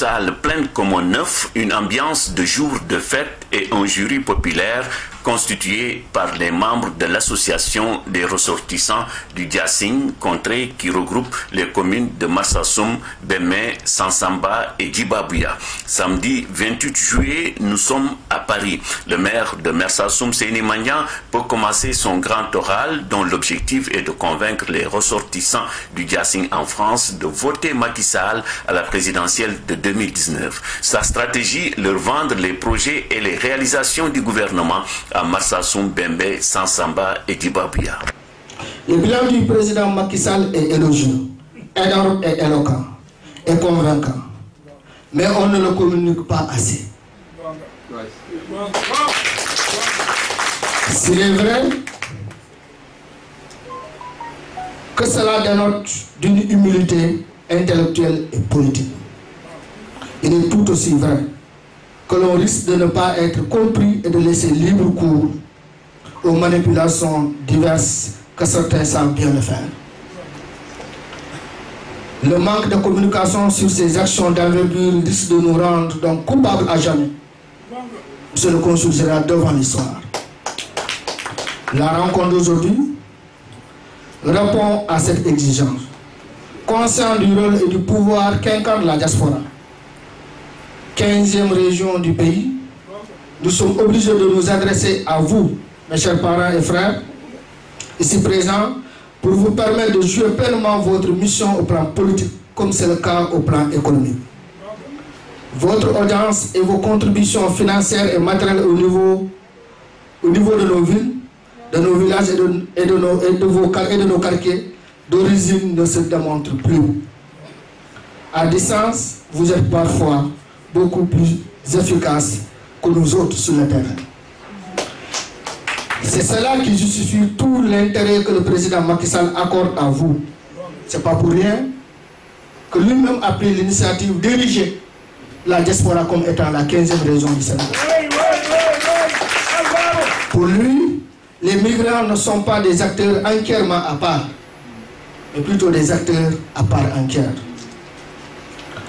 salle pleine comme un neuf, une ambiance de jour de fête et un jury populaire constitué par les membres de l'association des ressortissants du Diassing Contrée qui regroupe les communes de Marsassoum, Bémé, Sansamba et Djibabouya. Samedi 28 juillet, nous sommes à Paris. Le maire de Marsassoum, Seyni Mandiang, peut commencer son grand oral dont l'objectif est de convaincre les ressortissants du Diassing en France de voter Macky Sall à la présidentielle de 2019. Sa stratégie, leur vendre les projets et les réalisations du gouvernement à Marsassoum, Bembé, Sansamba et Djibabouya. Le bilan du président Macky Sall est élogieux, énorme et éloquent, et convaincant. Mais on ne le communique pas assez. S'il est vrai que cela dénote d'une humilité intellectuelle et politique, il est tout aussi vrai que l'on risque de ne pas être compris et de laisser libre cours aux manipulations diverses que certains savent bien le faire. Le manque de communication sur ces actions d'envergure risque de nous rendre donc coupables à jamais. Monsieur le consul sera devant l'histoire. La rencontre d'aujourd'hui répond à cette exigence. Conscient du rôle et du pouvoir qu'incarne la diaspora, 15e région du pays, nous sommes obligés de nous adresser à vous, mes chers parents et frères, ici présents, pour vous permettre de jouer pleinement votre mission au plan politique, comme c'est le cas au plan économique. Votre audience et vos contributions financières et matérielles au niveau de nos villes, de nos villages et de nos quartiers d'origine ne se démontrent plus. À distance, vous êtes parfois beaucoup plus efficace que nous autres sur le terrain. C'est cela qui justifie tout l'intérêt que le président Macky Sall accorde à vous. Ce n'est pas pour rien que lui-même a pris l'initiative d'ériger la diaspora comme étant la 15e région du Sénégal. Pour lui, les migrants ne sont pas des acteurs entièrement à part, mais plutôt des acteurs à part entière.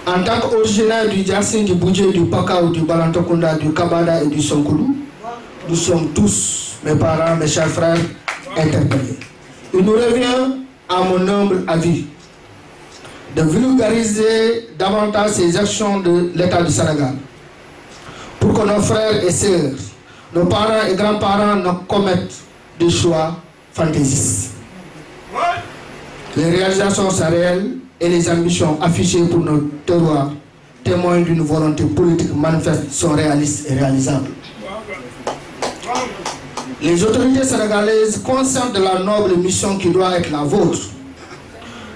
En tant qu'originaire du Diassing, du Boudjé, du Pakao, du Balantokunda, du Kabada et du Sonkoulou, nous sommes tous, mes parents, mes chers frères, interpellés. Il nous revient, à mon humble avis, de vulgariser davantage ces actions de l'État du Sénégal, pour que nos frères et sœurs, nos parents et grands-parents ne commettent des choix fantaisistes. Les réalisations sont réelles et les ambitions affichées pour nos terroirs, témoins d'une volonté politique manifeste, sont réalistes et réalisables. Les autorités sénégalaises, conscientes de la noble mission qui doit être la vôtre,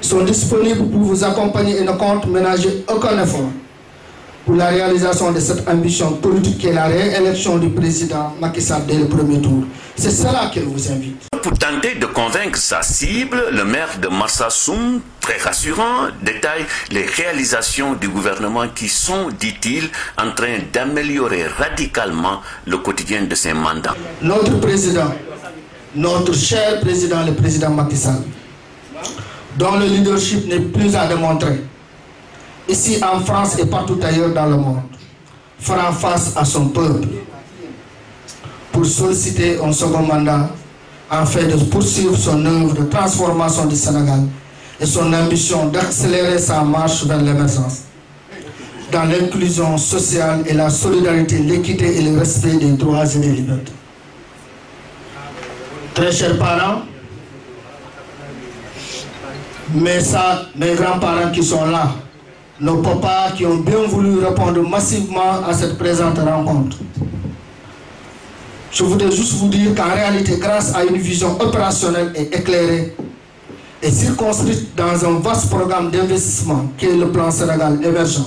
sont disponibles pour vous accompagner et ne comptent ménager aucun effort pour la réalisation de cette ambition politique qui est la réélection du président Macky Sall dès le premier tour. C'est cela qu'elle vous invite. Pour tenter de convaincre sa cible, le maire de Marsassoum, très rassurant, détaille les réalisations du gouvernement qui sont, dit-il, en train d'améliorer radicalement le quotidien de ses mandats. Notre président, notre cher président, le président Macky Sall, dont le leadership n'est plus à démontrer, ici en France et partout ailleurs dans le monde, fera face à son peuple pour solliciter un second mandat afin de poursuivre son œuvre de transformation du Sénégal et son ambition d'accélérer sa marche vers l'émergence dans l'inclusion sociale et la solidarité, l'équité et le respect des droits et des libertés. Très chers parents, mes grands-parents qui sont là, nos papas qui ont bien voulu répondre massivement à cette présente rencontre. Je voudrais juste vous dire qu'en réalité, grâce à une vision opérationnelle et éclairée, et circonscrite dans un vaste programme d'investissement qui est le plan Sénégal émergent,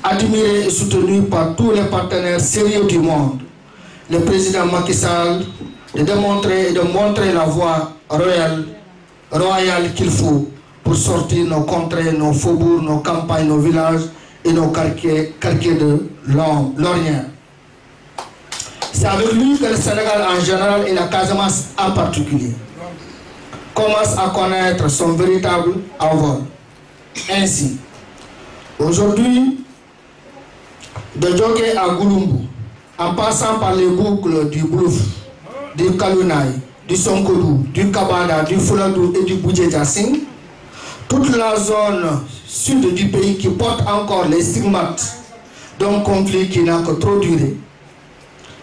admiré et soutenu par tous les partenaires sérieux du monde, le président Macky Sall de démontrer et de montrer la voie royale qu'il faut pour sortir nos contrées, nos faubourgs, nos campagnes, nos villages et nos quartiers de l'Orient. C'est avec lui que le Sénégal en général et la Casamance en particulier commence à connaître son véritable envol. Ainsi, aujourd'hui, de Djogé à Goulombou, en passant par les boucles du Boulouf, du Kalounaï, du Sonkodou, du Kabada, du Fouladou et du Boudjé-Diassing, toute la zone sud du pays qui porte encore les stigmates d'un conflit qui n'a que trop duré,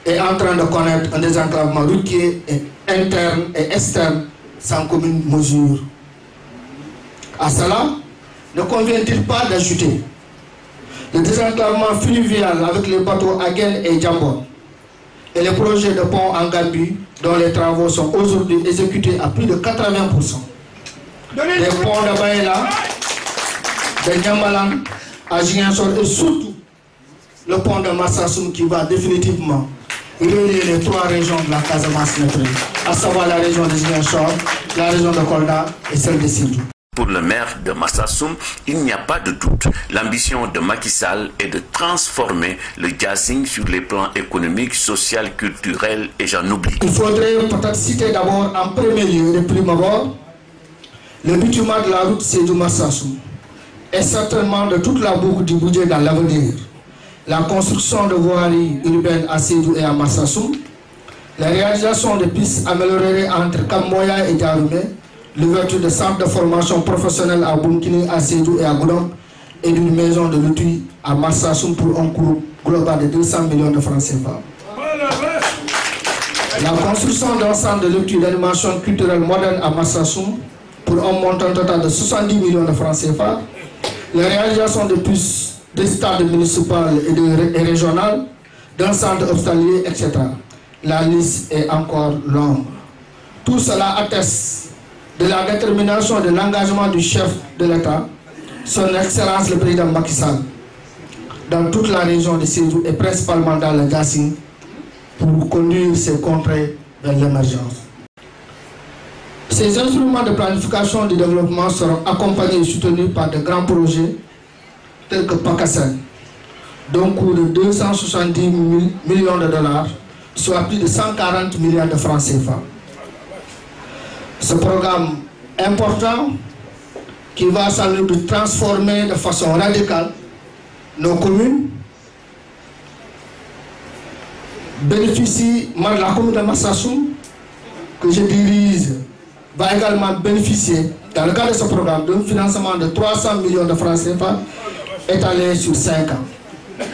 est en train de connaître un désenclavement routier et interne et externe sans commune mesure. À cela, ne convient-il pas d'ajouter le désenclavement fluvial avec les bateaux Agen et Djambon et les projets de pont en Gambie dont les travaux sont aujourd'hui exécutés à plus de 80%. Les ponts de Baïla, de Djambalan, à Ziguinchor et surtout le pont de Marsassoum qui va définitivement relier les 3 régions de la Casamance, à savoir la région de Ziguinchor, la région de Kolda et celle de Sédhiou. Pour le maire de Marsassoum, il n'y a pas de doute. L'ambition de Macky Sall est de transformer le Diassing sur les plans économiques, social, culturels et j'en oublie. Il faudrait peut-être citer d'abord en premier lieu, de prime abord, le bitument de la route Sédhiou-Marsassoum et certainement de toute la boucle du budget dans l'avenir. La construction de voiries urbaines à Sédhiou et à Marsassoum, la réalisation de pistes améliorées entre Kammoya et Diaroumé, l'ouverture de centres de formation professionnelle à Bunkini, à Sédhiou et à Goudom et d'une maison de l'outil à Marsassoum pour un coût global de 200 millions de francs CFA. La construction d'un centre de l'outil d'animation culturelle moderne à Marsassoum pour un montant total de 70 millions de francs CFA. La réalisation de plus des stades municipaux et régionaux, d'un centre hospitalier, etc. La liste est encore longue. Tout cela atteste de la détermination et de l'engagement du chef de l'État, son Excellence le président Macky Sall, dans toute la région de Sédhiou et principalement dans le Diassing, pour conduire ces contrées vers l'émergence. Ces instruments de planification du développement seront accompagnés et soutenus par de grands projets tels que PACASEN, d'un coût de 270 millions de dollars, soit plus de 140 milliards de francs CFA. Ce programme important qui va sans doute transformer de façon radicale nos communes bénéficie, la commune de Marsassoum que je dirige va également bénéficier dans le cadre de ce programme d'un financement de 300 millions de francs CFA étalé sur 5 ans.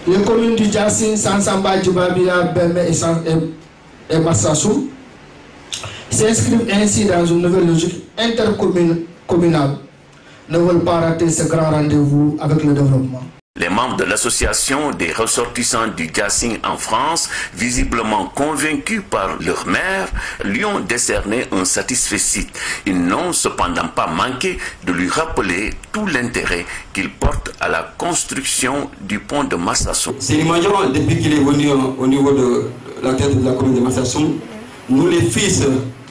Les communes du Diassing, Sansamba, Djibabia, Beme et Marsassoum s'inscrivent ainsi dans une nouvelle logique intercommunale, ne veulent pas rater ce grand rendez-vous avec le développement. Les membres de l'association des ressortissants du Diassing en France, visiblement convaincus par leur maire, lui ont décerné un satisfecit. Ils n'ont cependant pas manqué de lui rappeler tout l'intérêt qu'il porte à la construction du pont de Marsassoum. C'est imaginaire, depuis qu'il est venu au niveau de la tête de la commune de Marsassoum, nous les fils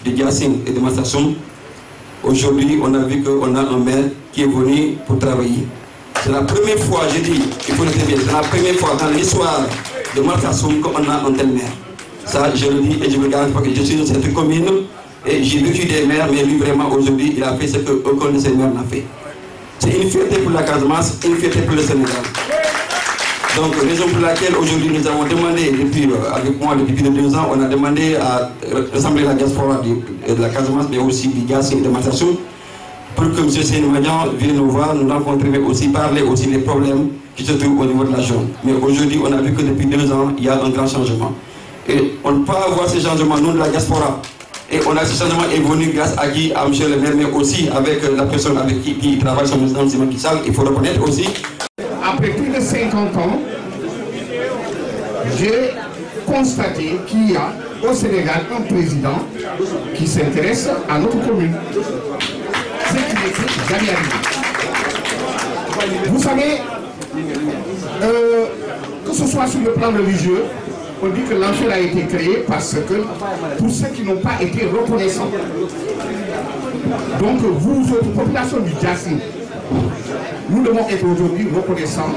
de Diassing et de Marsassoum, aujourd'hui on a vu qu'on a un maire qui est venu pour travailler. C'est la première fois, j'ai dit, il faut le dire bien, c'est la première fois dans l'histoire de Marsassoum qu'on a un tel maire. Ça, je le dis et je me garantis parce que je suis dans cette commune et j'ai vécu des maires, mais lui vraiment aujourd'hui, il a fait ce qu'aucun de ces maires n'a fait. C'est une fierté pour la Casamance, une fierté pour le Sénégal. Donc, raison pour laquelle aujourd'hui nous avons demandé, avec moi depuis 2 ans, on a demandé à rassembler la diaspora de la Casamance, mais aussi du Diassing et de Marsassoum, pour que M. Sénimagnan vienne nous voir, nous rencontrer, mais aussi parler aussi des problèmes qui se trouvent au niveau de la zone. Mais aujourd'hui, on a vu que depuis 2 ans, il y a un grand changement. Et on ne peut pas avoir ce changement, nous, de la diaspora. Et on a ce changement est venu grâce à qui, à M. le maire, mais aussi avec la personne avec qui il travaille, son président Macky Sall. Il faut reconnaître aussi. Après plus de 50 ans, j'ai constaté qu'il y a au Sénégal un président qui s'intéresse à notre commune. Ce qui n'était jamais arrivé. Vous savez, que ce soit sur le plan religieux, on dit que l'enfer a été créé parce que pour ceux qui n'ont pas été reconnaissants. Donc vous autres, population du Diassing, nous devons être aujourd'hui reconnaissants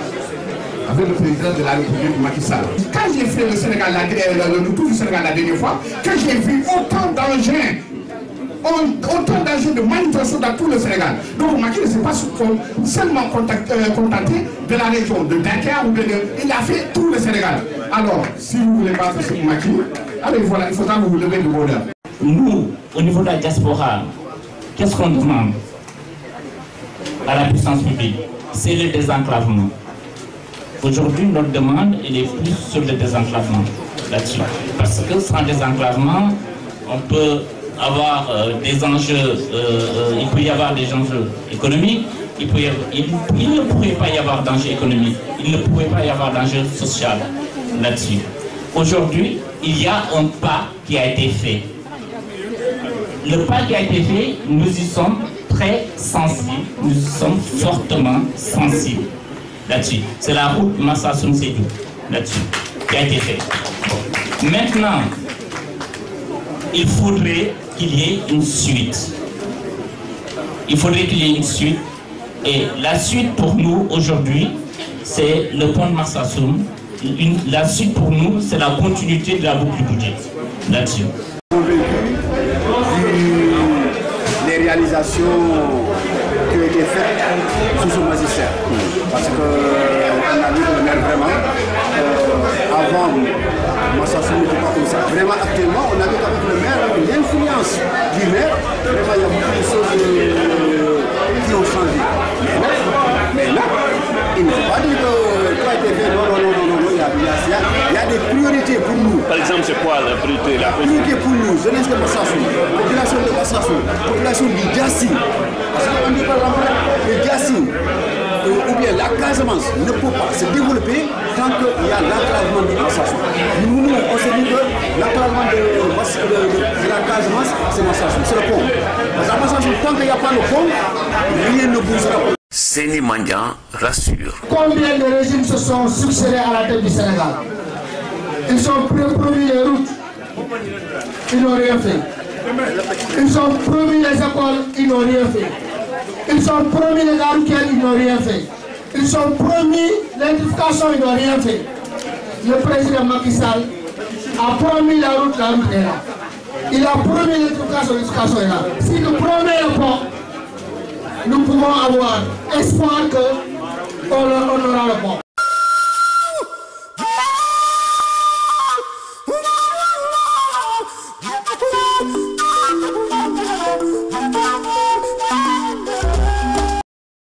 avec le président de la République Macky Sall. Quand j'ai fait le Sénégal, le tour du Sénégal la dernière fois, quand j'ai vu autant d'engins autant d'enjeux de manutention dans tout le Sénégal. Donc Macky ne s'est pas seulement contenté de la région de Dakar ou il a fait tout le Sénégal. Alors, si vous voulez pas faire Macky, allez voilà, il faudra vous lever de bonheur. Nous, au niveau de la diaspora, qu'est-ce qu'on demande à la puissance publique? C'est le désenclavement. Aujourd'hui, notre demande elle est plus sur le désenclavement là-dessus. Parce que sans désenclavement, on peut avoir des enjeux, il peut y avoir des enjeux économiques, il ne pourrait pas y avoir d'enjeux économiques, il ne pourrait pas y avoir d'enjeux sociaux là-dessus. Aujourd'hui, il y a un pas qui a été fait. Le pas qui a été fait, nous y sommes très sensibles, nous y sommes fortement sensibles là-dessus. C'est la route Marsassoum-Sédhiou là-dessus qui a été fait. Bon. Maintenant, il faudrait qu'il y ait une suite. Il faudrait qu'il y ait une suite. Et la suite pour nous aujourd'hui, c'est le pont de Marsassoum. La suite pour nous, c'est la continuité de la boucle du budget là-dessus. Les réalisations qui ont été faites sous ce magistère. Parce qu'on a vu le maire vraiment, avant, Marsassoum n'était pas comme ça. Vraiment, actuellement, on a vu qu'avec le maire, avec l'influence du maire, vraiment, il y a beaucoup de choses qui ont changé. Mais là, il ne faut pas dire que tout a été fait. Non, il y a des priorités pour nous. Par exemple, c'est quoi la priorité? La priorité pour nous, jeunesse de Marsassoum, population de Marsassoum, population du Diassine. Parce qu'on dit par exemple, le Diassine, ou bien la Casamance ne peut pas se développer tant qu'il y a l'enclavement de Marsassoum. Nous, on se dit que l'enclavement de la Casamance, c'est Marsassoum, c'est le pont. Parce qu'à Marsassoum, tant qu'il n'y a pas le pont, rien ne bougera pas. Seni Mandian rassure. Combien de régimes se sont succédés à la tête du Sénégal? Ils ont promis les routes, ils n'ont rien fait. Ils ont promis les écoles, ils n'ont rien fait. Ils ont promis les gares, ils n'ont rien fait. Ils ont promis l'électrification, ils n'ont rien fait. Le président Macky Sall a promis la route est là. Il a promis l'électrification est là. S'il nous promet le pont, nous pouvons avoir espoir que